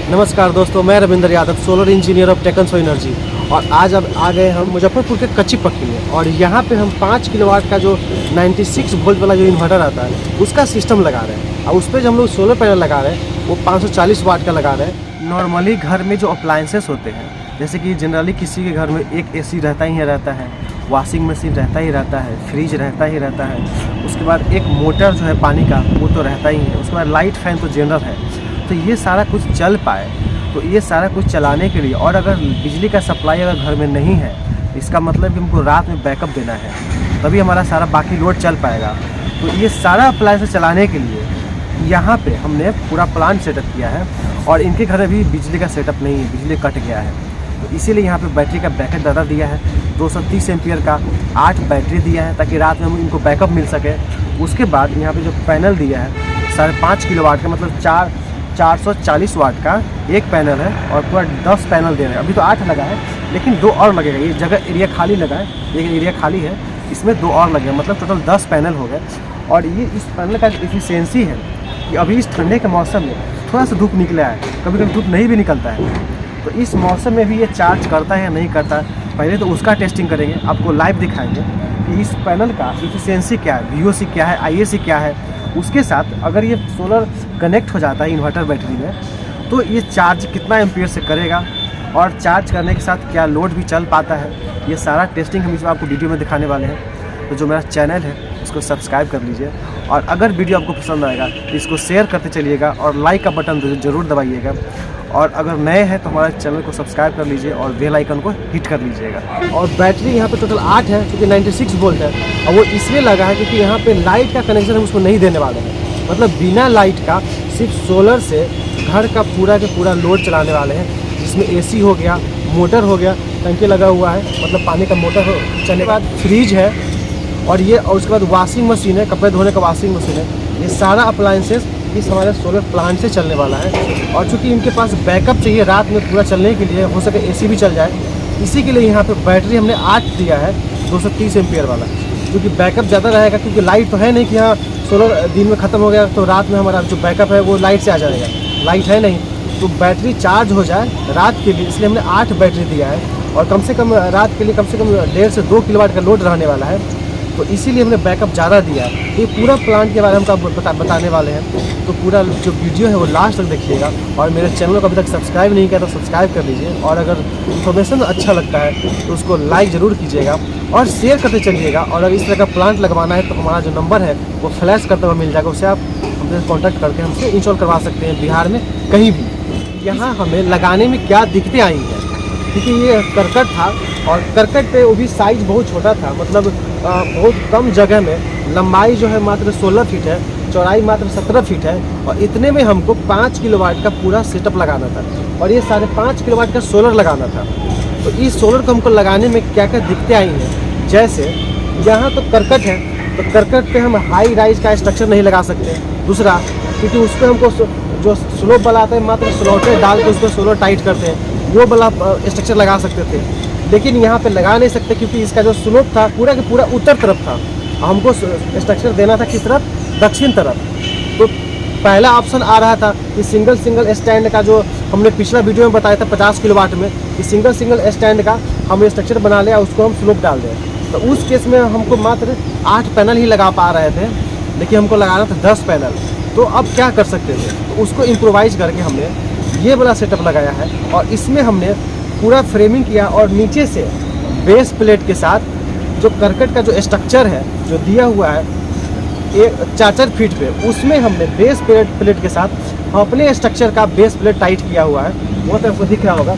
नमस्कार दोस्तों, मैं Ravindra Yadav, solar engineer of Techno Energy. और आज अब आ गए हम मुजफ्फरपुर के कच्ची पक्की में। और यहाँ पे हम 5 किलोवाट का जो 96 वोल्ट वाला जो इन्वर्टर आता है उसका सिस्टम लगा रहे हैं। और उस पर जो हम लोग सोलर पैनल लगा रहे हैं वो 540 वाट का लगा रहे हैं। नॉर्मली घर में जो अप्लायंसेस होते हैं, जैसे कि जनरली किसी के घर में एक AC रहता ही रहता है, वॉशिंग मशीन रहता ही रहता है, फ्रिज रहता ही रहता है, उसके बाद एक मोटर जो है पानी का वो तो रहता ही है, उसके बाद लाइट फैन तो जनरल है। तो ये सारा कुछ चल पाए, तो ये सारा कुछ चलाने के लिए, और अगर बिजली का सप्लाई अगर घर में नहीं है, इसका मतलब कि हमको रात में बैकअप देना है, तभी हमारा सारा बाकी लोड चल पाएगा। तो ये सारा अप्लायंस चलाने के लिए यहाँ पे हमने पूरा प्लांट सेटअप किया है। और इनके घर में भी बिजली का सेटअप नहीं है, बिजली कट गया है, तो इसीलिए यहाँ पे बैटरी का बैकअप ज़्यादा दिया है। 230 एम्पियर का 8 बैटरी दिया है ताकि रात में हम इनको बैकअप मिल सके। उसके बाद यहाँ पे जो पैनल दिया है 5.5 किलोवाट का, मतलब 440 वाट का एक पैनल है, और पूरा 10 पैनल दे रहे हैं। अभी तो 8 लगा है, लेकिन 2 और लगेगा। ये जगह एरिया खाली लगा है, एक एरिया खाली है, इसमें 2 और लगेगा, मतलब टोटल 10 पैनल हो गए। और ये इस पैनल का एफिशिएंसी है कि अभी इस ठंडे के मौसम में थोड़ा सा धूप निकला है, कभी कभी धूप नहीं भी निकलता है, तो इस मौसम में भी ये चार्ज करता है या नहीं करता है। पहले तो उसका टेस्टिंग करेंगे, आपको लाइव दिखाएंगे कि इस पैनल का एफिशिएंसी क्या है, VOC क्या है, IAC क्या है। उसके साथ अगर ये सोलर कनेक्ट हो जाता है इन्वर्टर बैटरी में, तो ये चार्ज कितना एम्पियर से करेगा, और चार्ज करने के साथ क्या लोड भी चल पाता है, ये सारा टेस्टिंग हम इसमें आपको वीडियो में दिखाने वाले हैं। तो जो मेरा चैनल है उसको सब्सक्राइब कर लीजिए, और अगर वीडियो आपको पसंद आएगा तो इसको शेयर करते चलिएगा, और लाइक का बटन ज़रूर दबाइएगा। और अगर नए हैं तो हमारे चैनल को सब्सक्राइब कर लीजिए और बेल आइकन को हिट कर लीजिएगा। और बैटरी यहाँ पे टोटल 8 है, क्योंकि 96 वोल्ट है, और वो इसलिए लगा है क्योंकि यहाँ पे लाइट का कनेक्शन हम उसको नहीं देने वाले हैं। मतलब बिना लाइट का सिर्फ सोलर से घर का पूरा के पूरा लोड चलाने वाले हैं, जिसमें AC हो गया, मोटर हो गया, टंकी लगा हुआ है, मतलब पानी का मोटर हो, चलने के बाद फ्रिज है, और उसके बाद वॉशिंग मशीन है, कपड़े धोने का वॉशिंग मशीन है। ये सारा अप्लायंसेस इस हमारे सोलर प्लांट से चलने वाला है। और चूँकि इनके पास बैकअप चाहिए रात में पूरा चलने के लिए, हो सके AC भी चल जाए, इसी के लिए यहाँ पे बैटरी हमने 8 दिया है, 230 एम्पियर वाला, क्योंकि बैकअप ज़्यादा रहेगा। क्योंकि लाइट तो है नहीं कि हाँ सोलर दिन में ख़त्म हो गया तो रात में हमारा जो बैकअप है वो लाइट से आ जाएगा, लाइट है नहीं, तो बैटरी चार्ज हो जाए रात के लिए, इसलिए हमने 8 बैटरी दिया है। और कम से कम रात के लिए कम से कम 1.5 से 2 किलोवाट का लोड रहने वाला है, तो इसीलिए हमने बैकअप ज़्यादा दिया है। ये पूरा प्लांट के बारे में हम बताने वाले हैं, तो पूरा जो वीडियो है वो लास्ट तक देखिएगा। और मेरे चैनल को अभी तक सब्सक्राइब नहीं किया तो सब्सक्राइब कर लीजिए, और अगर इन्फॉर्मेशन अच्छा लगता है तो उसको लाइक ज़रूर कीजिएगा और शेयर करते चलिएगा। और अगर इस तरह का प्लांट लगवाना है तो हमारा जो नंबर है वो फ्लैश करते हुए मिल जाएगा, उससे आप हमसे कॉन्टैक्ट करके हमसे इंस्टॉल करवा सकते हैं, बिहार में कहीं भी। यहाँ हमें लगाने में क्या दिक्कतें आई हैं, क्योंकि ये करकट था, और करकट पे वो भी साइज़ बहुत छोटा था, मतलब बहुत कम जगह में। लंबाई जो है मात्र 16 फीट है, चौड़ाई मात्र 17 फीट है, और इतने में हमको 5 किलोवाट का पूरा सेटअप लगाना था, और ये 5.5 किलोवाट का सोलर लगाना था। तो इस सोलर को हमको लगाने में क्या क्या दिक्कतें आई हैं, जैसे यहाँ तो करकट है, तो करकट पे हम हाई राइज का स्ट्रक्चर नहीं लगा सकते। दूसरा, क्योंकि उस पर हमको जो स्लोप वाला आता है, मात्र स्लॉटें डाल के उस पर सोलर टाइट करते हैं, वो वाला स्ट्रक्चर लगा सकते थे, लेकिन यहाँ पे लगा नहीं सकते, क्योंकि इसका जो स्लोप था पूरा के पूरा उत्तर तरफ था। हमको स्ट्रक्चर देना था किस तरफ, दक्षिण तरफ। तो पहला ऑप्शन आ रहा था कि सिंगल स्टैंड का, जो हमने पिछला वीडियो में बताया था 50 किलोवाट में, कि सिंगल स्टैंड का हम स्ट्रक्चर बना लिया, उसको हम स्लोप डाल दें। तो उस केस में हमको मात्र 8 पैनल ही लगा पा रहे थे, लेकिन हमको लगाना था 10 पैनल। तो अब क्या कर सकते थे, तो उसको इम्प्रोवाइज करके हमने ये वाला सेटअप लगाया है, और इसमें हमने पूरा फ्रेमिंग किया, और नीचे से बेस प्लेट के साथ जो करकट का जो स्ट्रक्चर है जो दिया हुआ है 4 फीट पे, उसमें हमने बेस प्लेट के साथ हम अपने स्ट्रक्चर का बेस प्लेट टाइट किया हुआ है। वो तो आपको दिख रहा होगा,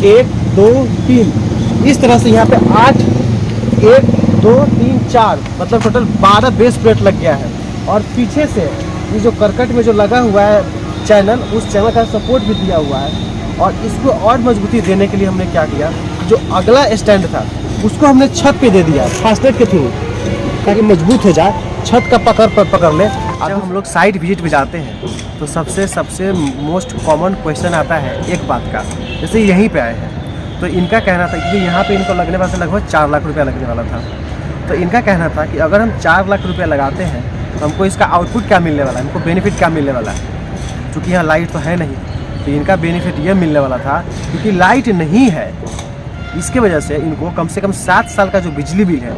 1 2 3 इस तरह से यहाँ पे 8 1 2 3 4 मतलब टोटल 12 बेस प्लेट लग गया है। और पीछे से ये जो करकट में जो लगा हुआ है चैनल, उस चैनल का सपोर्ट भी दिया हुआ है। और इसको और मजबूती देने के लिए हमने क्या किया, जो अगला स्टैंड था उसको हमने छत पे दे दिया फास्टनेट के थ्रू, ताकि मजबूत हो जाए, छत का पकड़ ले। जब हम लोग साइट विजिट पे जाते हैं तो सबसे मोस्ट कॉमन क्वेश्चन आता है एक बात का, जैसे यहीं पे आए हैं तो इनका कहना था कि यहाँ पे इनको लगने वाला लगभग 4 लाख रुपया लगने वाला था। तो इनका कहना था कि अगर हम 4 लाख रुपया लगाते हैं तो हमको इसका आउटपुट क्या मिलने वाला है, हमको बेनिफिट क्या मिलने वाला है। क्योंकि यहाँ लाइट तो है नहीं, तो इनका बेनिफिट ये मिलने वाला था क्योंकि लाइट नहीं है, इसके वजह से इनको कम से कम 7 साल का जो बिजली बिल है,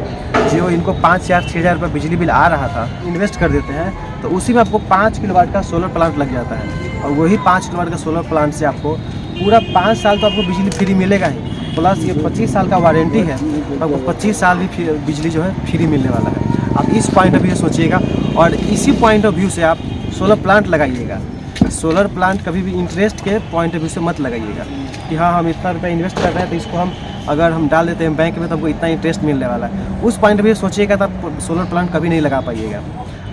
जो इनको 5,000-6,000 रुपये बिजली बिल आ रहा था, इन्वेस्ट कर देते हैं तो उसी में आपको 5 किलोवाट का सोलर प्लांट लग जाता है। और वही 5 किलोवाट का सोलर प्लांट से आपको पूरा 5 साल तो आपको बिजली फ्री मिलेगा ही, प्लस ये 25 साल का वारंटी है, तो आपको 25 साल भी बिजली जो है फ्री मिलने वाला है। आप इस पॉइंट ऑफ व्यू से सोचिएगा और इसी पॉइंट ऑफ व्यू से आप सोलर प्लांट लगाइएगा। सोलर प्लांट कभी भी इंटरेस्ट के पॉइंट ऑफ व्यू से मत लगाइएगा कि हाँ हम इतना रुपया इन्वेस्ट कर रहे हैं तो इसको हम अगर हम डाल देते हैं बैंक में तो हमको इतना इंटरेस्ट मिलने वाला है। उस पॉइंट ऑफ व्यू सोचिएगा तो आप सोलर प्लांट कभी नहीं लगा पाइएगा।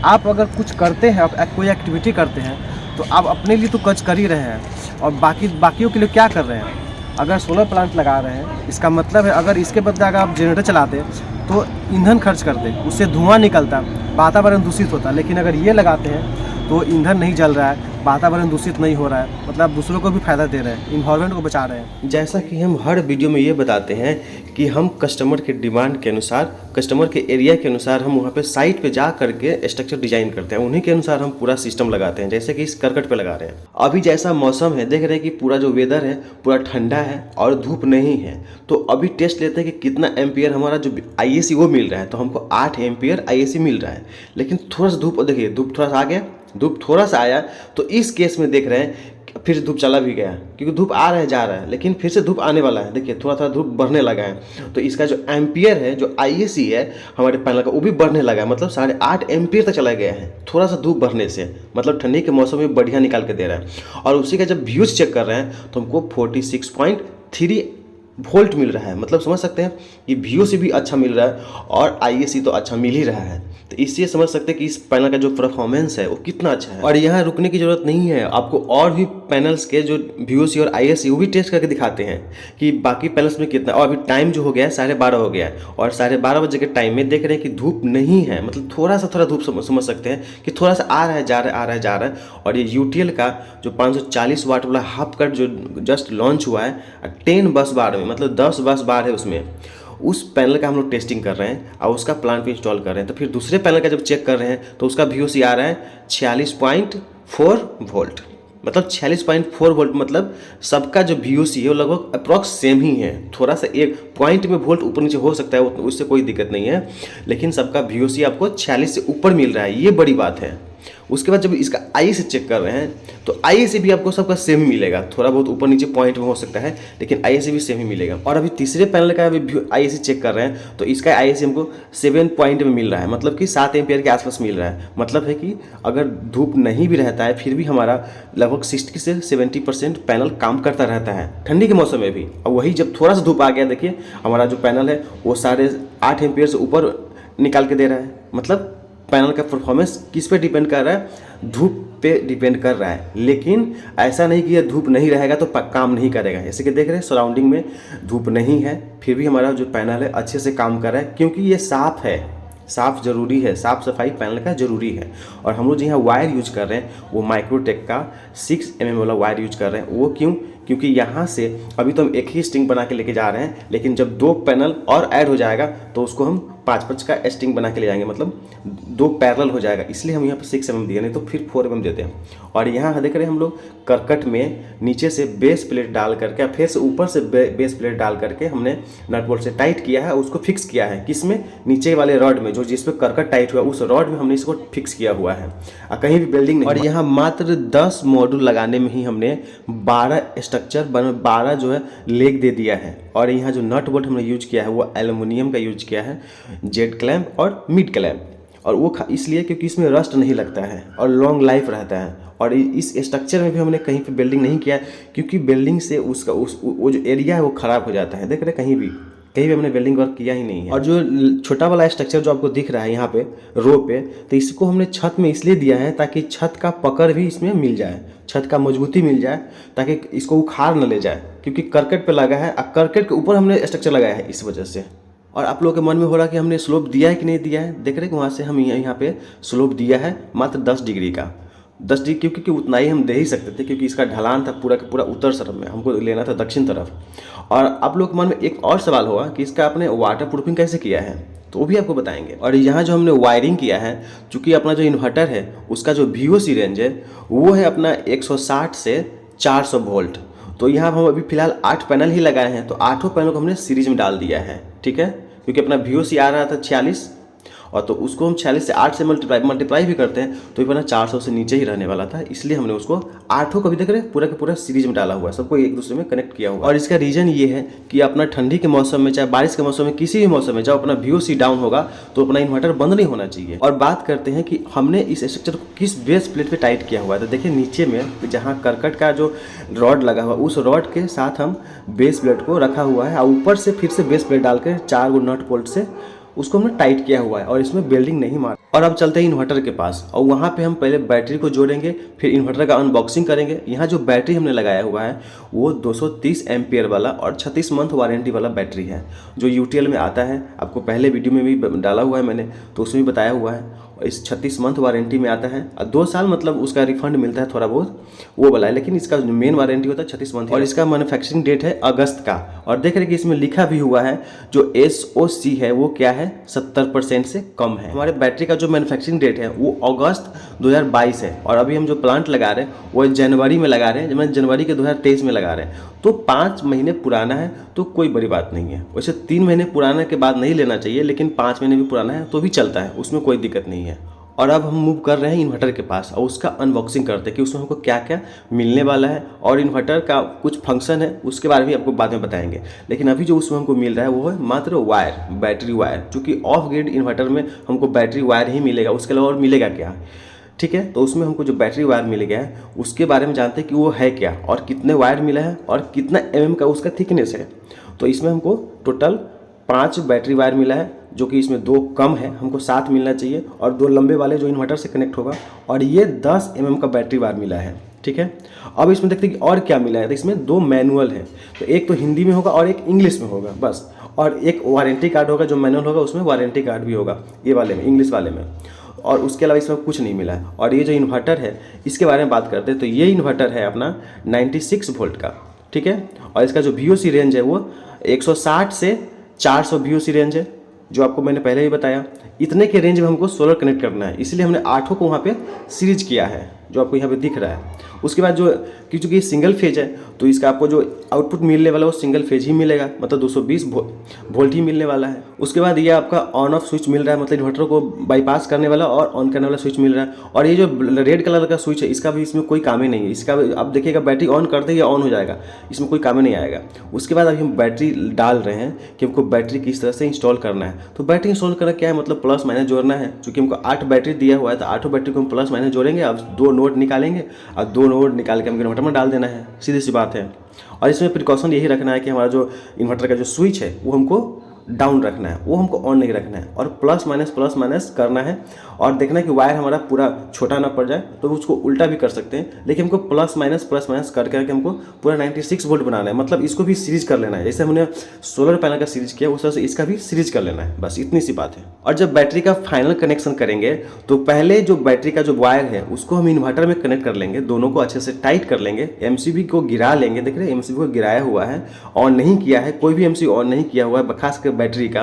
आप अगर कुछ करते हैं, आप कोई एक्टिविटी करते हैं तो आप अपने लिए तो कुछ कर ही रहे हैं और बाकियों के लिए क्या कर रहे हैं। अगर सोलर प्लांट लगा रहे हैं इसका मतलब है अगर इसके बदले अगर आप जनरेटर चलाते तो ईंधन खर्च करते, उससे धुआं निकलता, वातावरण दूषित होता। लेकिन अगर ये लगाते हैं तो ईंधन नहीं जल रहा है, वातावरण दूषित नहीं हो रहा है, मतलब दूसरों को भी फ़ायदा दे रहे हैं, इन्वायरमेंट को बचा रहे हैं। जैसा कि हम हर वीडियो में ये बताते हैं कि हम कस्टमर के डिमांड के अनुसार, कस्टमर के एरिया के अनुसार हम वहाँ पे साइट पे जा करके स्ट्रक्चर डिजाइन करते हैं, उन्हीं के अनुसार हम पूरा सिस्टम लगाते हैं। जैसे कि इस करकट पे लगा रहे हैं, अभी जैसा मौसम है देख रहे हैं कि पूरा जो वेदर है पूरा ठंडा है और धूप नहीं है। तो अभी टेस्ट लेते हैं कि कितना एम्पियर हमारा जो IAC वो मिल रहा है। तो हमको 8 एम्पियर IAC मिल रहा है, लेकिन थोड़ा सा धूप, देखिए धूप थोड़ा सा आ गया, धूप थोड़ा सा आया तो इस केस में देख रहे हैं फिर धूप चला भी गया, क्योंकि धूप आ रहा है जा रहा है, लेकिन फिर से धूप आने वाला है। देखिए थोड़ा थोड़ा धूप बढ़ने लगा है। तो इसका जो एम्पियर है, जो IAC है हमारे पैनल का, वो भी बढ़ने लगा है, मतलब 8.5 एम्पियर तक चला गया है थोड़ा सा धूप बढ़ने से। मतलब ठंडी के मौसम में बढ़िया निकाल के दे रहा है। और उसी का जब व्यूज चेक कर रहे हैं तो हमको 46.3 वोल्ट मिल रहा है। मतलब समझ सकते हैं कि VOC भी अच्छा मिल रहा है और IAC तो अच्छा मिल ही रहा है। तो इससे समझ सकते हैं कि इस पैनल का जो परफॉर्मेंस है वो कितना अच्छा है। और यहाँ रुकने की ज़रूरत नहीं है, आपको और भी पैनल्स के जो VOC और IAC वो भी टेस्ट करके दिखाते हैं कि बाकी पैनल्स में कितना। और अभी टाइम जो हो गया है 12:30 हो गया है और 12:30 बजे के टाइम में देख रहे हैं कि धूप नहीं है, मतलब थोड़ा धूप समझ सकते हैं कि थोड़ा सा आ रहा है जा रहा है, आ रहा है जा रहा है। और ये UTL का जो 540 वाट वाला हाफ कट जो जस्ट लॉन्च हुआ है 10 बस बार में, मतलब 10 बस बार है उसमें, उस पैनल का हम लोग टेस्टिंग कर रहे हैं और उसका प्लांट पे इंस्टॉल कर रहे हैं। तो फिर दूसरे पैनल का जब चेक कर रहे हैं तो उसका VOC आ रहा है 46.4 वोल्ट, मतलब 46.4 वोल्ट। मतलब सबका जो VOC है वो लगभग अप्रॉक्स सेम ही है, थोड़ा सा एक पॉइंट में वोल्ट ऊपर नीचे हो सकता है, उससे कोई दिक्कत नहीं है, लेकिन सबका VOC आपको 46 से ऊपर मिल रहा है, ये बड़ी बात है। उसके बाद जब इसका IAC चेक कर रहे हैं तो IAC भी आपको सबका सेम ही मिलेगा, थोड़ा बहुत ऊपर नीचे पॉइंट में हो सकता है, लेकिन IAC भी सेम ही मिलेगा। और अभी तीसरे पैनल का भी IAC चेक कर रहे हैं तो इसका IAC हमको 7 पॉइंट में मिल रहा है, मतलब कि 7 एम्पियर के आसपास मिल रहा है। मतलब है कि अगर धूप नहीं भी रहता है फिर भी हमारा लगभग 60 से 70% पैनल काम करता रहता है ठंडी के मौसम में भी। और वही जब थोड़ा सा धूप आ गया, देखिए हमारा जो पैनल है वो 8.5 एम्पियर से ऊपर निकाल के दे रहा है। मतलब पैनल का परफॉर्मेंस किस पे डिपेंड कर रहा है? धूप पे डिपेंड कर रहा है। लेकिन ऐसा नहीं कि ये धूप नहीं रहेगा तो काम नहीं करेगा। जैसे कि देख रहे हैं सराउंडिंग में धूप नहीं है फिर भी हमारा जो पैनल है अच्छे से काम कर रहा है, क्योंकि ये साफ़ है, साफ़ ज़रूरी है, साफ़ सफाई पैनल का ज़रूरी है। और हम लोग जो यहाँ वायर यूज कर रहे हैं वो माइक्रोटेक का 6 mm वाला वायर यूज कर रहे हैं। वो क्यों? क्योंकि यहाँ से अभी तो हम एक ही स्ट्रिंग बना के लेके जा रहे हैं, लेकिन जब 2 पैनल और ऐड हो जाएगा तो उसको हम 5-5 का स्ट्रिंग बना के ले जाएंगे, मतलब 2 पैरेलल हो जाएगा। इसलिए हम यहाँ पे 6 mm दिए, नहीं तो फिर 4 mm देते हैं। और यहाँ देख रहे हैं हम लोग करकट में नीचे से बेस प्लेट डाल करके फिर से ऊपर से बेस प्लेट डाल करके हमने नट बोल्ट से टाइट किया है, उसको फिक्स किया है। किसमें? नीचे वाले रॉड में, जो जिस पे करकट टाइट हुआ उस रॉड में हमने इसको फिक्स किया हुआ है, कहीं भी बेल्डिंग नहीं। और यहाँ मात्र 10 मॉड्यूल लगाने में ही हमने 12 स्ट्रक्चर 12 जो है लेग दे दिया है। और यहाँ जो नट बोल्ट हमने यूज किया है वो एल्युमिनियम का यूज किया है, जेड क्लैंप और मिड क्लैंप। और वो इसलिए क्योंकि इसमें रस्ट नहीं लगता है और लॉन्ग लाइफ रहता है। और इस स्ट्रक्चर में भी हमने कहीं पे बेल्डिंग नहीं किया, क्योंकि बेल्डिंग से उसका वो जो एरिया है वो ख़राब हो जाता है। देख रहे कहीं भी हमने वेल्डिंग वर्क किया ही नहीं है। और जो छोटा वाला स्ट्रक्चर जो आपको दिख रहा है यहाँ पे रो पे, तो इसको हमने छत में इसलिए दिया है ताकि छत का पकड़ भी इसमें मिल जाए, छत का मजबूती मिल जाए, ताकि इसको उखाड़ न ले जाए, क्योंकि करकट पे लगा है और करकट के ऊपर हमने स्ट्रक्चर लगाया है इस वजह से। और आप लोगों के मन में हो रहा कि हमने स्लोप दिया है कि नहीं दिया है। देख रहे हैं वहाँ से हम यहाँ पे स्लोप दिया है मात्र 10 डिग्री का, 10 डिग्री, क्योंकि उतना ही हम दे ही सकते थे, क्योंकि इसका ढलान था पूरा का पूरा उत्तर तरफ में, हमको लेना था दक्षिण तरफ। और आप लोग के मन में एक और सवाल होगा कि इसका आपने वाटर प्रूफिंग कैसे किया है, तो वो भी आपको बताएंगे। और यहाँ जो हमने वायरिंग किया है, चूँकि अपना जो इन्वर्टर है उसका जो VOC रेंज है वो है अपना 160 से 400 वोल्ट। तो यहाँ हम अभी फिलहाल 8 पैनल ही लगाए हैं, तो 8 पैनल को हमने सीरीज में डाल दिया है, ठीक है। क्योंकि अपना VOC आ रहा था 46, और तो उसको हम 46 से 8 से मल्टीप्लाई भी करते हैं तो ये बना 400 से नीचे ही रहने वाला था, इसलिए हमने उसको 8 को भी देख रहे पूरा का पूरा सीरीज में डाला हुआ है, सबको एक दूसरे में कनेक्ट किया हुआ। और इसका रीजन ये है कि अपना ठंडी के मौसम में चाहे बारिश के मौसम में किसी भी मौसम में जब अपना VOC डाउन होगा तो अपना इन्वर्टर बंद नहीं होना चाहिए। और बात करते हैं कि हमने इस स्ट्रक्चर को किस बेस प्लेट पे टाइट किया हुआ है, तो देखिए नीचे में जहाँ करकट का जो रॉड लगा हुआ उस रॉड के साथ हम बेस प्लेट को रखा हुआ है, और ऊपर से फिर से बेस प्लेट डाल के 4 गो नट बोल्ट से उसको हमने टाइट किया हुआ है, और इसमें वेल्डिंग नहीं मार। और अब चलते हैं इन्वर्टर के पास, और वहाँ पे हम पहले बैटरी को जोड़ेंगे, फिर इन्वर्टर का अनबॉक्सिंग करेंगे। यहाँ जो बैटरी हमने लगाया हुआ है वो 230 एम्पियर वाला और 36 मंथ वारंटी वाला बैटरी है, जो UTL में आता है। आपको पहले वीडियो में भी डाला हुआ है मैंने, तो उसमें भी बताया हुआ है। इस 36 मंथ वारंटी में आता है, 2 साल मतलब उसका रिफंड मिलता है थोड़ा बहुत, वो वाला है, लेकिन इसका मेन वारंटी होता है 36 मंथ। और इसका मैन्युफैक्चरिंग डेट है अगस्त का, और देख रहे कि इसमें लिखा भी हुआ है जो SOC है वो क्या है, 70% से कम है। हमारे बैटरी का जो मैन्युफैक्चरिंग डेट है वो अगस्त 2022 है, और अभी हम जो प्लांट लगा रहे हैं वो जनवरी में लगा रहे हैं, जनवरी के 2023 में लगा रहे हैं, तो 5 महीने पुराना है तो कोई बड़ी बात नहीं है। वैसे 3 महीने पुराने के बाद नहीं लेना चाहिए, लेकिन 5 महीने भी पुराना है तो भी चलता है, उसमें कोई दिक्कत नहीं है। और अब हम मूव कर रहे हैं इन्वर्टर के पास, और उसका अनबॉक्सिंग करते हैं कि उसमें हमको क्या क्या मिलने वाला है, और इन्वर्टर का कुछ फंक्शन है उसके बारे में आपको बाद में बताएंगे। लेकिन अभी जो उसमें हमको मिल रहा है वो है मात्र वायर, बैटरी वायर, क्योंकि ऑफ ग्रिड इन्वर्टर में हमको बैटरी वायर ही मिलेगा, उसके अलावा और मिलेगा क्या, ठीक है। तो उसमें हमको जो बैटरी वायर मिल गया है उसके बारे में जानते हैं कि वो है क्या, और कितने वायर मिला है, और कितना mm का उसका थिकनेस है। तो इसमें हमको टोटल 5 बैटरी वायर मिला है, जो कि इसमें 2 कम है, हमको 7 मिलना चाहिए, और 2 लंबे वाले जो इन्वर्टर से कनेक्ट होगा, और ये 10 mm का बैटरी वायर मिला है, ठीक है। अब इसमें देखते हैं कि और क्या मिला है, तो इसमें 2 मैनुअल है, तो एक तो हिंदी में होगा और एक इंग्लिश में होगा बस, और एक वारंटी कार्ड होगा, जो मैनुअल होगा उसमें वारंटी कार्ड भी होगा, ये वाले में, इंग्लिश वाले में। और उसके अलावा इसमें कुछ नहीं मिला है। और ये जो इन्वर्टर है इसके बारे में बात करते हैं, तो ये इन्वर्टर है अपना 96 वोल्ट का, ठीक है। और इसका जो VOC रेंज है वो 160 से 400 VOC रेंज है, जो आपको मैंने पहले ही बताया। इतने के रेंज में हमको सोलर कनेक्ट करना है, इसलिए हमने 8 को वहाँ पे सीरीज किया है, जो आपको यहाँ पे दिख रहा है। उसके बाद जो क्योंकि सिंगल फेज है तो इसका आपको जो आउटपुट मिलने वाला है वो सिंगल फेज ही मिलेगा, मतलब 220 वोल्ट ही मिलने वाला है। उसके बाद ये आपका ऑन ऑफ स्विच मिल रहा है, मतलब इन्वर्टर को बाईपास करने वाला और ऑन करने वाला स्विच मिल रहा है। और ये जो रेड कलर का स्विच है इसका भी इसमें कोई काम ही नहीं है, इसका आप देखिएगा बैटरी ऑन करते ही ऑन हो जाएगा, इसमें कोई काम नहीं आएगा। उसके बाद अभी हम बैटरी डाल रहे हैं कि हमको बैटरी किस तरह से इंस्टॉल करना है। तो बैटरी इंस्टॉल करना क्या है, मतलब प्लस माइनस जोड़ना है। चूँकि हमको 8 बैटरी दिया हुआ है तो 8 बैटरी को हम प्लस माइनस जोड़ेंगे। अब 2 नोड निकालेंगे और 2 नोड निकाल के हम इन्वर्टर में डाल देना है, सीधी सी बात है। और इसमें प्रिकॉशन यही रखना है कि हमारा जो इन्वर्टर का जो स्विच है वो हमको डाउन रखना है, वो हमको ऑन नहीं रखना है, और प्लस माइनस करना है। और देखना है कि वायर हमारा पूरा छोटा ना पड़ जाए, तो उसको उल्टा भी कर सकते हैं, लेकिन हमको प्लस माइनस करके हमको पूरा 96 वोल्ट बनाना है, मतलब इसको भी सीरीज कर लेना है। जैसे हमने सोलर पैनल का सीरीज किया उस तरह से इसका भी सीरीज कर लेना है, बस इतनी सी बात है। और जब बैटरी का फाइनल कनेक्शन करेंगे तो पहले जो बैटरी का जो वायर है उसको हम इन्वर्टर में कनेक्ट कर लेंगे, दोनों को अच्छे से टाइट कर लेंगे, MCB को गिरा लेंगे। देख रहे हैं MCB को गिराया हुआ है, ऑन नहीं किया है, कोई भी MCB ऑन नहीं किया हुआ है खास कर बैटरी का।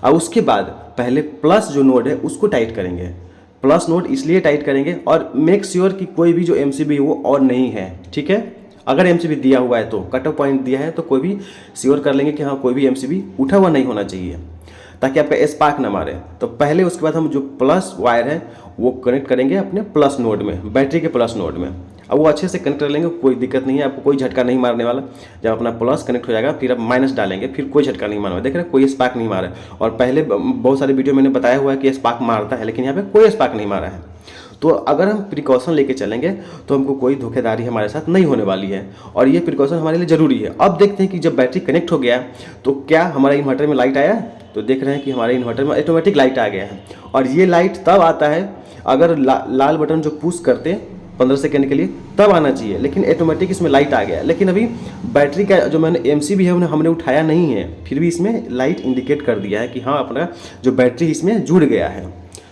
और उसके बाद पहले प्लस जो नोड है उसको टाइट करेंगे। प्लस नोड इसलिए टाइट करेंगे और मेक श्योर कि कोई भी जो MCB वो ऑन नहीं है, ठीक है। अगर MCB दिया हुआ है तो कट ऑफ पॉइंट दिया है तो कोई भी श्योर कर लेंगे कि हाँ कोई भी MCB उठा हुआ नहीं होना चाहिए, ताकि आपका स्पार्क ना मारे। तो पहले उसके बाद हम जो प्लस वायर है वो कनेक्ट करेंगे अपने प्लस नोड में, बैटरी के प्लस नोड में। अब वो अच्छे से कनेक्ट कर लेंगे, कोई दिक्कत नहीं है, आपको कोई झटका नहीं मारने वाला। जब अपना प्लस कनेक्ट हो जाएगा फिर आप माइनस डालेंगे, फिर कोई झटका नहीं मारने वाला। देख रहे हैं कोई स्पार्क नहीं मारा है। और पहले बहुत सारे वीडियो मैंने बताया हुआ है कि स्पार्क मारता है, लेकिन यहाँ पे कोई स्पार्क नहीं मारा है। तो अगर हम प्रिकॉशन लेके चलेंगे तो हमको कोई धोखेधारी हमारे साथ नहीं होने वाली है, और ये प्रिकॉशन हमारे लिए ज़रूरी है। अब देखते हैं कि जब बैटरी कनेक्ट हो गया तो क्या हमारे इन्वर्टर में लाइट आया। तो देख रहे हैं कि हमारे इन्वर्टर में ऑटोमेटिक लाइट आ गया है, और ये लाइट तब आता है अगर लाल बटन जो पुश करते 15 सेकेंड के लिए तब आना चाहिए, लेकिन ऑटोमेटिक इसमें लाइट आ गया है। लेकिन अभी बैटरी का जो मैंने MCB है हमने उठाया नहीं है, फिर भी इसमें लाइट इंडिकेट कर दिया है कि हाँ अपना जो बैटरी इसमें जुड़ गया है।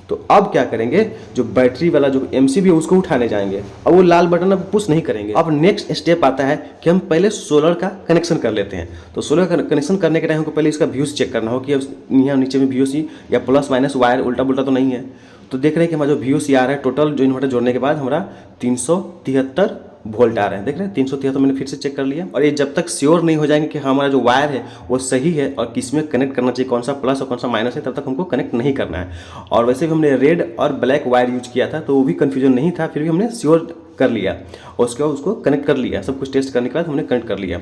तो अब क्या करेंगे, जो बैटरी वाला जो MCB है उसको उठाने जाएंगे, अब वो लाल बटन अब पुश नहीं करेंगे। अब नेक्स्ट स्टेप आता है कि हम पहले सोलर का कनेक्शन कर लेते हैं। तो सोलर का कनेक्शन करने के टाइम हमको पहले इसका VOC चेक करना हो कि यहाँ नीचे में VOC या प्लस माइनस वायर उल्टा पुल्टा तो नहीं है। तो देख रहे हैं कि हमारा जो VOC आ रहा है टोटल जो इन्वर्टर जोड़ने के बाद हमारा 373 वोल्ट आ रहे हैं। देख रहे हैं 373 मैंने फिर से चेक कर लिया। और ये जब तक श्योर नहीं हो जाएंगे कि हमारा जो वायर है वो सही है और किसमें कनेक्ट करना चाहिए, कौन सा प्लस और कौन सा माइनस है, तब तक हमको कनेक्ट नहीं करना है। और वैसे भी हमने रेड और ब्लैक वायर यूज किया था तो वो भी कन्फ्यूजन नहीं था, फिर भी हमने श्योर कर लिया और उसके बाद उसको कनेक्ट कर लिया। सब कुछ टेस्ट करने के बाद हमने कनेक्ट कर लिया।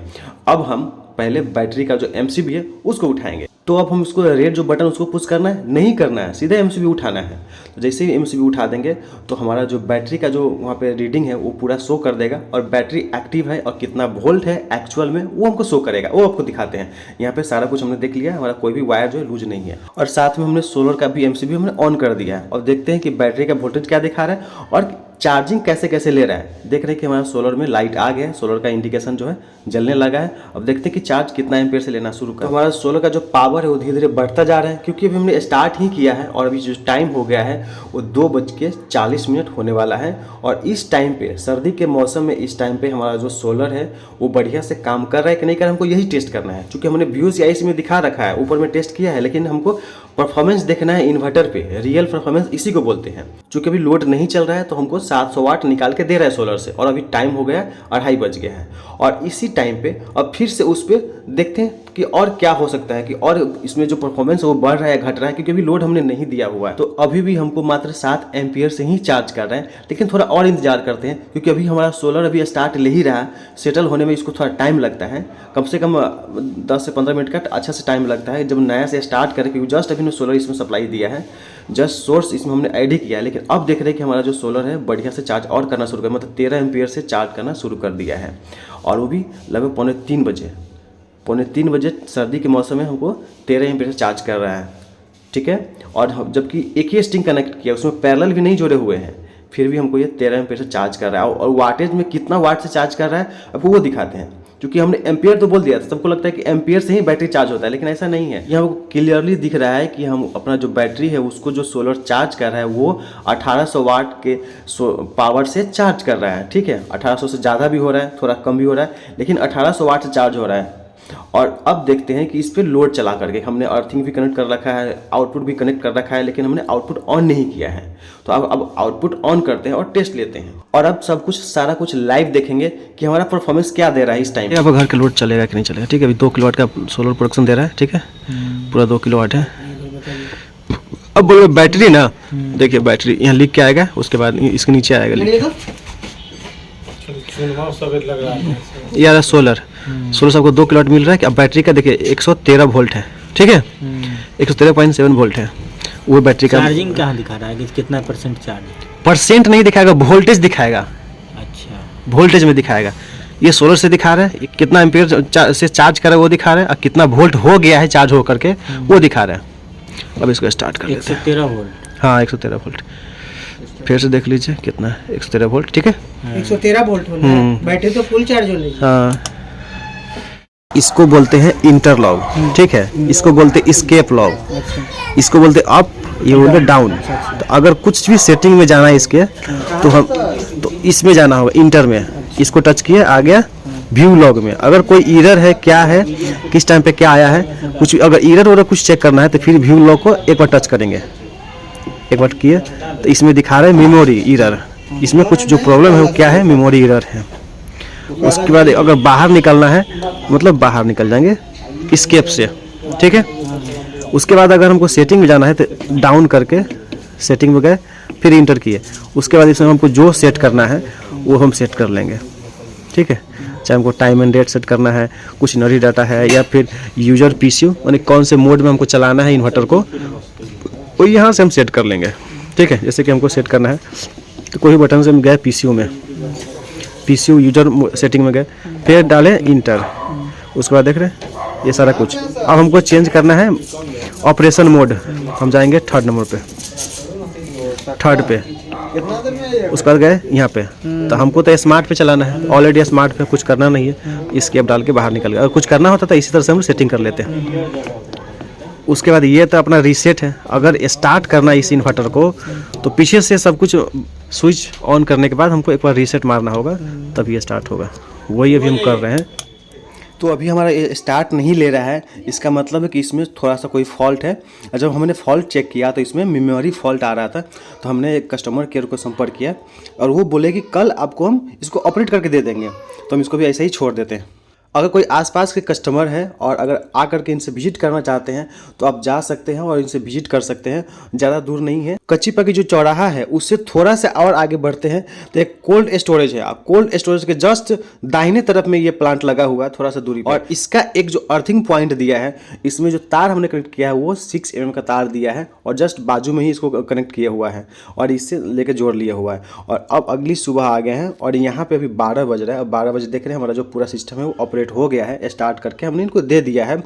अब हम पहले बैटरी का जो MCB है उसको उठाएंगे। तो अब हम उसको रेड जो बटन उसको पुश करना है नहीं करना है, सीधे MCB उठाना है। तो जैसे ही MCB उठा देंगे तो हमारा जो बैटरी का जो वहाँ पे रीडिंग है वो पूरा शो कर देगा और बैटरी एक्टिव है और कितना वोल्ट है एक्चुअल में वो हमको शो करेगा, वो आपको दिखाते हैं। यहाँ पे सारा कुछ हमने देख लिया, हमारा कोई भी वायर जो है लूज नहीं है। और साथ में हमने सोलर का भी MCB हमने ऑन कर दिया है। और देखते हैं कि बैटरी का वोल्टेज क्या दिखा रहा है और चार्जिंग कैसे कैसे ले रहा है। देख रहे हैं कि हमारा सोलर में लाइट आ गया है, सोलर का इंडिकेशन जो है जलने लगा है। अब देखते हैं कि चार्ज कितना एम्पेयर से लेना शुरू कर। तो हमारा सोलर का जो पावर है वो धीरे धीरे बढ़ता जा रहा है, क्योंकि अभी हमने स्टार्ट ही किया है और अभी जो टाइम हो गया है वो 2:40 होने वाला है। और इस टाइम पे, सर्दी के मौसम में इस टाइम पे हमारा जो सोलर है वो बढ़िया से काम कर रहा है कि नहीं कर रहा है, हमको यही टेस्ट करना है। क्योंकि हमने VOC में दिखा रखा है, ऊपर में टेस्ट किया है, लेकिन हमको परफॉर्मेंस देखना है इन्वर्टर पे। रियल परफॉर्मेंस इसी को बोलते हैं। चूँकि अभी लोड नहीं चल रहा है तो हमको 700 वाट निकाल के दे रहा है सोलर से। और अभी टाइम हो गया 2:30 बज गया है। और इसी टाइम पे अब फिर से उस पर देखते हैं कि और क्या हो सकता है, कि और इसमें जो परफॉर्मेंस है वो बढ़ रहा है घट रहा है, क्योंकि अभी लोड हमने नहीं दिया हुआ है। तो अभी भी हमको मात्र 7 एम्पियर से ही चार्ज कर रहे हैं, लेकिन थोड़ा और इंतजार करते हैं, क्योंकि अभी हमारा सोलर अभी स्टार्ट ले ही रहा है। सेटल होने में इसको थोड़ा टाइम लगता है, कम से कम 10 से 15 मिनट का अच्छा से टाइम लगता है जब नया से स्टार्ट करें, क्योंकि जस्ट अभी सोलर इसमें सप्लाई दिया है, जस्ट सोर्स इसमें हमने ऐड ही किया है। लेकिन अब देख रहे हैं कि हमारा जो सोलर है बढ़िया से चार्ज और करना शुरू कर, मतलब 13 एम्पियर से चार्ज करना शुरू कर दिया है। और वो भी लगभग 2:45 बजे सर्दी के मौसम में हमको 13 एम्पियर से चार्ज कर रहा है। ठीक है। और जबकि एक ही स्ट्रिंग कनेक्ट किया, उसमें पैरेलल भी नहीं जोड़े हुए हैं, फिर भी हमको ये 13 एम्पियर से चार्ज कर रहा है। और वाटेज में कितना वाट से चार्ज कर रहा है आपको वो दिखाते हैं। क्योंकि हमने एम्पियर तो बोल दिया था, सबको लगता है कि एम्पियर से ही बैटरी चार्ज होता है, लेकिन ऐसा नहीं है। यहाँ हमको क्लियरली दिख रहा है कि हम अपना जो बैटरी है उसको जो सोलर चार्ज कर रहा है वो 1800 वाट के पावर से चार्ज कर रहा है। ठीक है। 1800 से ज़्यादा भी हो रहा है, थोड़ा कम भी हो रहा है, लेकिन 1800 वाट से चार्ज हो रहा है। और अब देखते हैं कि इस पर लोड चला करके हमने अर्थिंग भी कनेक्ट कर रखा है, आउटपुट भी कनेक्ट कर रखा है, लेकिन हमने आउटपुट ऑन नहीं किया है। तो अब आउटपुट ऑन करते हैं और टेस्ट लेते हैं। और अब सब कुछ सारा कुछ लाइव देखेंगे कि हमारा परफॉर्मेंस क्या दे रहा है इस टाइम। अब घर का लोड चलेगा कि नहीं चलेगा। ठीक है। अभी 2 किलोवाट का सोलर प्रोडक्शन दे रहा है। ठीक है। पूरा 2 किलोवाट है। अब बोलो बैटरी ना, देखिए बैटरी यहाँ लिख के आएगा, उसके बाद इसके नीचे आएगा लिख यार सोलर सबको 2 किलोवाट मिल रहा है। अब बैटरी का देखिए 113 वोल्ट है। ठीक है। 113.7 वोल्ट है वो बैटरी का। चार्जिंग कहाँ दिखा रहा है कि कितना परसेंट चार्ज है? परसेंट नहीं दिखाएगा, वोल्टेज दिखाएगा। अच्छा, वोल्टेज में दिखाएगा। ये सोलर से दिखा रहा है कितना एम्पियर से चार्ज कर रहा है वो दिखा रहा है, और कितना वोल्ट हो गया है चार्ज हो करके वो दिखा रहा है। अब इसको स्टार्ट कर लेते हैं। 113 वोल्ट। हाँ 113 वोल्ट। फिर से देख लीजिए कितना है, 113 वोल्ट। ठीक है। 113 वोल्ट हो रहा है, बैटरी तो फुल चार्ज हो रही है। हाँ इसको बोलते हैं इंटरलॉक। ठीक है। इसको बोलते हैं स्केप लॉक। इसको बोलते हैं अप, ये बोलते हैं डाउन। तो अगर कुछ भी सेटिंग में जाना है इसके तो इसमें जाना होगा इंटर में। इसको टच किए आ गया व्यू लॉग में। अगर कोई एरर है, क्या है, किस टाइम पे क्या आया है, कुछ अगर एरर वगैरह कुछ चेक करना है तो फिर व्यू लॉग को एक बार टच करेंगे। एक बार किए तो इसमें दिखा रहा है मेमोरी एरर। इसमें कुछ जो प्रॉब्लम है वो क्या है, मेमोरी एरर है। उसके बाद अगर बाहर निकलना है मतलब बाहर निकल जाएंगे स्केप से। ठीक है। उसके बाद अगर हमको सेटिंग में जाना है तो डाउन करके सेटिंग में गए, फिर इंटर किए। उसके बाद इसमें हमको जो सेट करना है वो हम सेट कर लेंगे। ठीक है। चाहे हमको टाइम एंड डेट सेट करना है, कुछ नरी डाटा है, या फिर यूजर PCU यानी कौन से मोड में हमको चलाना है इन्वर्टर को, वो यहाँ से हम सेट कर लेंगे। ठीक है। जैसे कि हमको सेट करना है तो कोई बटन से हम गए PCU में, PCU यूजर सेटिंग में गए, फिर डालें इंटर। उसके बाद देख रहे हैं ये सारा कुछ। अब हमको चेंज करना है ऑपरेशन मोड, हम जाएंगे 3rd नंबर पे, 3rd पे। उसके बाद गए यहाँ पे, तो हमको तो स्मार्ट पे चलाना है। ऑलरेडी स्मार्ट पे कुछ करना नहीं है, स्केप डाल के बाहर निकल गया। अगर कुछ करना होता तो इसी तरह से हम सेटिंग कर लेते हैं। उसके बाद ये तो अपना रीसेट है। अगर स्टार्ट करना है इस इन्वर्टर को तो पीछे से सब कुछ स्विच ऑन करने के बाद हमको एक बार रीसेट मारना होगा, तब ये स्टार्ट होगा। वही अभी हम कर रहे हैं। तो अभी हमारा ये स्टार्ट नहीं ले रहा है, इसका मतलब है कि इसमें थोड़ा सा कोई फॉल्ट है। और जब हमने फॉल्ट चेक किया तो इसमें मेमोरी फॉल्ट आ रहा था, तो हमने एक कस्टमर केयर को संपर्क किया और वो बोले कि कल आपको हम इसको ऑपरेट करके दे देंगे। तो हम इसको भी ऐसे ही छोड़ देते हैं। अगर कोई आसपास के कस्टमर है और अगर आकर के इनसे विजिट करना चाहते हैं तो आप जा सकते हैं और इनसे विजिट कर सकते हैं। ज़्यादा दूर नहीं है, कच्ची पक्की जो चौराहा है उससे थोड़ा सा और आगे बढ़ते हैं तो एक कोल्ड स्टोरेज है। आप कोल्ड स्टोरेज के जस्ट दाहिने तरफ में ये प्लांट लगा हुआ है, थोड़ा सा दूरी पर। और इसका एक जो अर्थिंग पॉइंट दिया है, इसमें जो तार हमने कनेक्ट किया है वो 6 mm का तार दिया है और जस्ट बाजू में ही इसको कनेक्ट किया हुआ है और इससे लेकर जोड़ लिया हुआ है। और अब अगली सुबह आ गए हैं और यहाँ पे अभी 12 बज रहा है। अब 12 बजे देख रहे हैं हमारा जो पूरा सिस्टम है वो ऑपरेट हो गया है, स्टार्ट करके हमने इनको दे दिया है।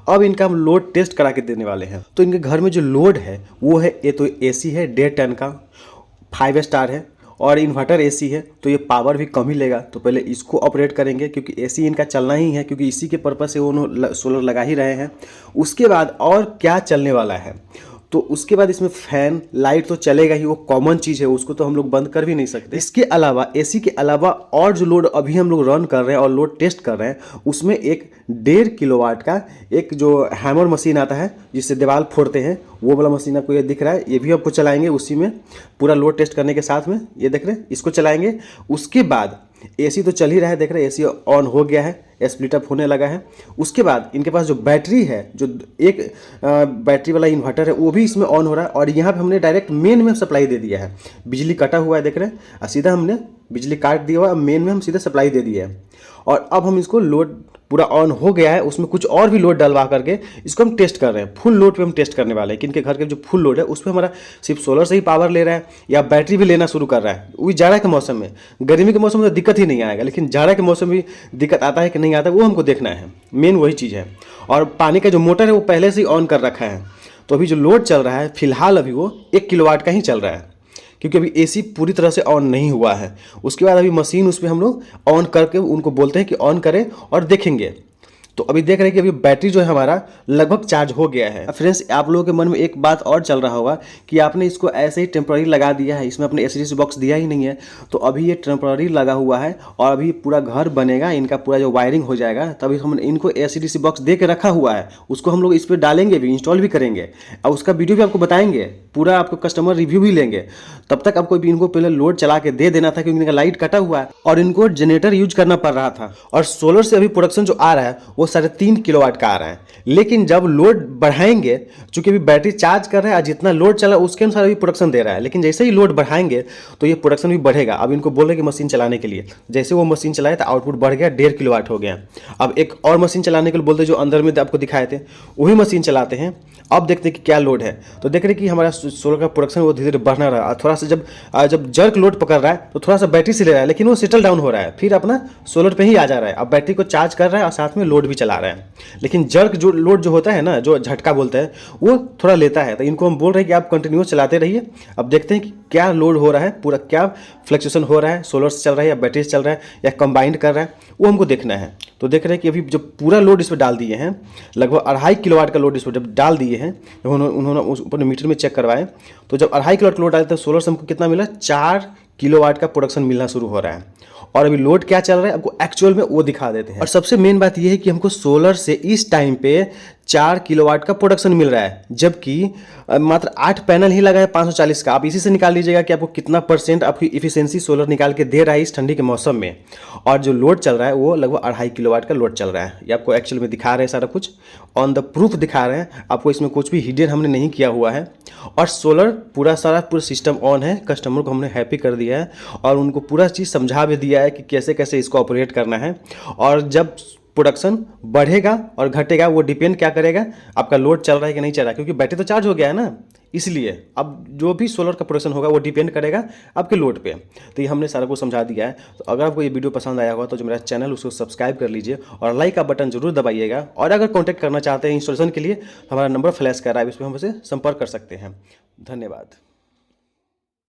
अब इनका हम लोड टेस्ट करा के देने वाले हैं। तो इनके घर में जो लोड है वो है, ये तो एसी है 1.5 टन का, 5 स्टार है और इन्वर्टर एसी है, तो ये पावर भी कम ही लेगा। तो पहले इसको ऑपरेट करेंगे क्योंकि एसी इनका चलना ही है, क्योंकि इसी के पर्पस से वो सोलर लगा ही रहे हैं। उसके बाद और क्या चलने वाला है, तो उसके बाद इसमें फैन लाइट तो चलेगा ही, वो कॉमन चीज़ है, उसको तो हम लोग बंद कर भी नहीं सकते। इसके अलावा एसी के अलावा और जो लोड अभी हम लोग रन कर रहे हैं और लोड टेस्ट कर रहे हैं उसमें एक 1.5 किलोवाट का एक जो हैमर मशीन आता है जिससे दीवार फोड़ते हैं, वो वाला मशीन आपको ये दिख रहा है, ये भी आपको चलाएंगे उसी में पूरा लोड टेस्ट करने के साथ में। ये देख रहे हैं, इसको चलाएंगे। उसके बाद एसी तो चल ही रहा है, देख रहे हैं एसी ऑन हो गया है, स्प्लिट अप होने लगा है। उसके बाद इनके पास जो बैटरी है, जो एक बैटरी वाला इन्वर्टर है वो भी इसमें ऑन हो रहा है और यहाँ पे हमने डायरेक्ट मेन में सप्लाई दे दिया है। बिजली कटा हुआ है देख रहे हैं, सीधा हमने बिजली काट दिया हुआ है, मेन में हम सीधा सप्लाई दे दिए है। और अब हम इसको लोड पूरा ऑन हो गया है, उसमें कुछ और भी लोड डलवा करके इसको हम टेस्ट कर रहे हैं। फुल लोड पे हम टेस्ट करने वाले हैं कि इनके घर के जो फुल लोड है उस पर हमारा सिर्फ सोलर से ही पावर ले रहा है या बैटरी भी लेना शुरू कर रहा है। वही जाड़ा के मौसम में, गर्मी के मौसम में तो दिक्कत ही नहीं आएगा, लेकिन जाड़ा के मौसम में दिक्कत आता है कि नहीं आता वो हमको देखना है, मेन वही चीज़ है। और पानी का जो मोटर है वो पहले से ही ऑन कर रखा है। तो अभी जो लोड चल रहा है फिलहाल अभी वो 1 किलोवाट का ही चल रहा है, क्योंकि अभी एसी पूरी तरह से ऑन नहीं हुआ है। उसके बाद अभी मशीन उस पर हम लोग ऑन करके उनको बोलते हैं कि ऑन करें और देखेंगे। तो अभी देख रहे हैं कि अभी बैटरी जो है हमारा लगभग चार्ज हो गया है। फ्रेंड्स, आप लोगों के मन में एक बात और चल रहा होगा कि आपने इसको ऐसे ही टेम्पररी लगा दिया है, इसमें अपने एसीडीसी बॉक्स दिया ही नहीं है। तो अभी ये टेम्पररी लगा हुआ है और अभी पूरा घर बनेगा, इनका पूरा जो वायरिंग हो जाएगा तभी हम इनको एसीडीसी बॉक्स दे के रखा हुआ है, उसको हम लोग इस पर डालेंगे भी, इंस्टॉल भी करेंगे और उसका वीडियो भी आपको बताएंगे, पूरा आपको कस्टमर रिव्यू भी लेंगे। तब तक आपको भी इनको पहले लोड चला के दे देना था क्योंकि इनका लाइट कटा हुआ है और इनको जनरेटर यूज करना पड़ रहा था। और सोलर से अभी प्रोडक्शन जो आ रहा है वो 3.5 किलोवाट का आ रहा है। लेकिन जब लोड बढ़ाएंगे, चूंकि अभी बैटरी चार्ज कर रहा है और जितना लोड चला उसके अनुसार अभी प्रोडक्शन दे रहा है, लेकिन जैसे ही लोड बढ़ाएंगे तो ये प्रोडक्शन भी बढ़ेगा। अब इनको बोल रहे कि मशीन चलाने के लिए, जैसे वो मशीन चलाए तो आउटपुट बढ़ गया, 1.5 किलोवाट हो गया। अब एक और मशीन चलाने के लिए बोलते जो अंदर में आपको दिखाए थे वही मशीन चलाते हैं। अब देखते हैं कि क्या लोड है। तो देख रहे हैं कि हमारा सोलर का प्रोडक्शन वो धीरे धीरे बढ़ना रहा है। थोड़ा सा जब जर्क लोड पकड़ रहा है तो थोड़ा सा बैटरी से ले रहा है, लेकिन वो सेटल डाउन हो रहा है, फिर अपना सोलर पे ही आ जा रहा है। अब बैटरी को चार्ज कर रहा है और साथ में लोड भी चला रहा है। लेकिन जर्क जो लोड जो होता है ना, जो झटका बोलते हैं, वो थोड़ा लेता है। तो इनको हम बोल रहे हैं कि आप कंटिन्यूस चलाते रहिए। अब देखते हैं कि क्या लोड हो रहा है, पूरा क्या फ्लक्चुएशन हो रहा है, सोलर से चल रहा है या बैटरी से चल रहा है या कंबाइंड कर रहा है, वो हमको देखना है। तो देख रहे हैं कि अभी जो पूरा लोड इस पर डाल दिए हैं, लगभग 2.5 किलोवाट का लोड इस पर जब डाल दिए हैं, जब उन्होंने उस ऊपर मीटर में चेक करवाए तो जब 2.5 किलोवाट लोड डालते हैं सोलर से हमको कितना मिला, 4 किलोवाट का प्रोडक्शन मिलना शुरू हो रहा है। और अभी लोड क्या चल रहा है आपको एक्चुअल में वो दिखा देते हैं। और सबसे मेन बात ये है कि हमको सोलर से इस टाइम पे 4 किलोवाट का प्रोडक्शन मिल रहा है, जबकि मात्र 8 पैनल ही लगा है 540 का। आप इसी से निकाल लीजिएगा कि आपको कितना % आपकी इफिशियंसी सोलर निकाल के दे रहा है इस ठंडी के मौसम में। और जो लोड चल रहा है वो लगभग 2.5 किलोवाट का लोड चल रहा है। ये आपको एक्चुअल में दिखा रहे हैं, सारा कुछ ऑन द प्रूफ दिखा रहे हैं आपको, इसमें कुछ भी हिडन हमने नहीं किया हुआ है। और सोलर पूरा सिस्टम ऑन है, कस्टमर को हमने हैप्पी कर दिया है और उनको पूरा चीज़ समझा भी दिया है कि कैसे कैसे इसको ऑपरेट करना है। और जब प्रोडक्शन बढ़ेगा और घटेगा वो डिपेंड क्या करेगा, आपका लोड चल रहा है कि नहीं चल रहा है, क्योंकि बैटरी तो चार्ज हो गया है ना, इसलिए अब जो भी सोलर का प्रोडक्शन होगा वो डिपेंड करेगा आपके लोड पे। तो ये हमने सारा कुछ समझा दिया है। तो अगर आपको ये वीडियो पसंद आया होगा तो जो मेरा चैनल उसको सब्सक्राइब कर लीजिए और लाइक का बटन जरूर दबाइएगा। और अगर कॉन्टैक्ट करना चाहते हैं इंस्टॉलेशन के लिए, हमारा नंबर फ्लैश कर रहा है, इस पर हम उसे संपर्क कर सकते हैं। धन्यवाद।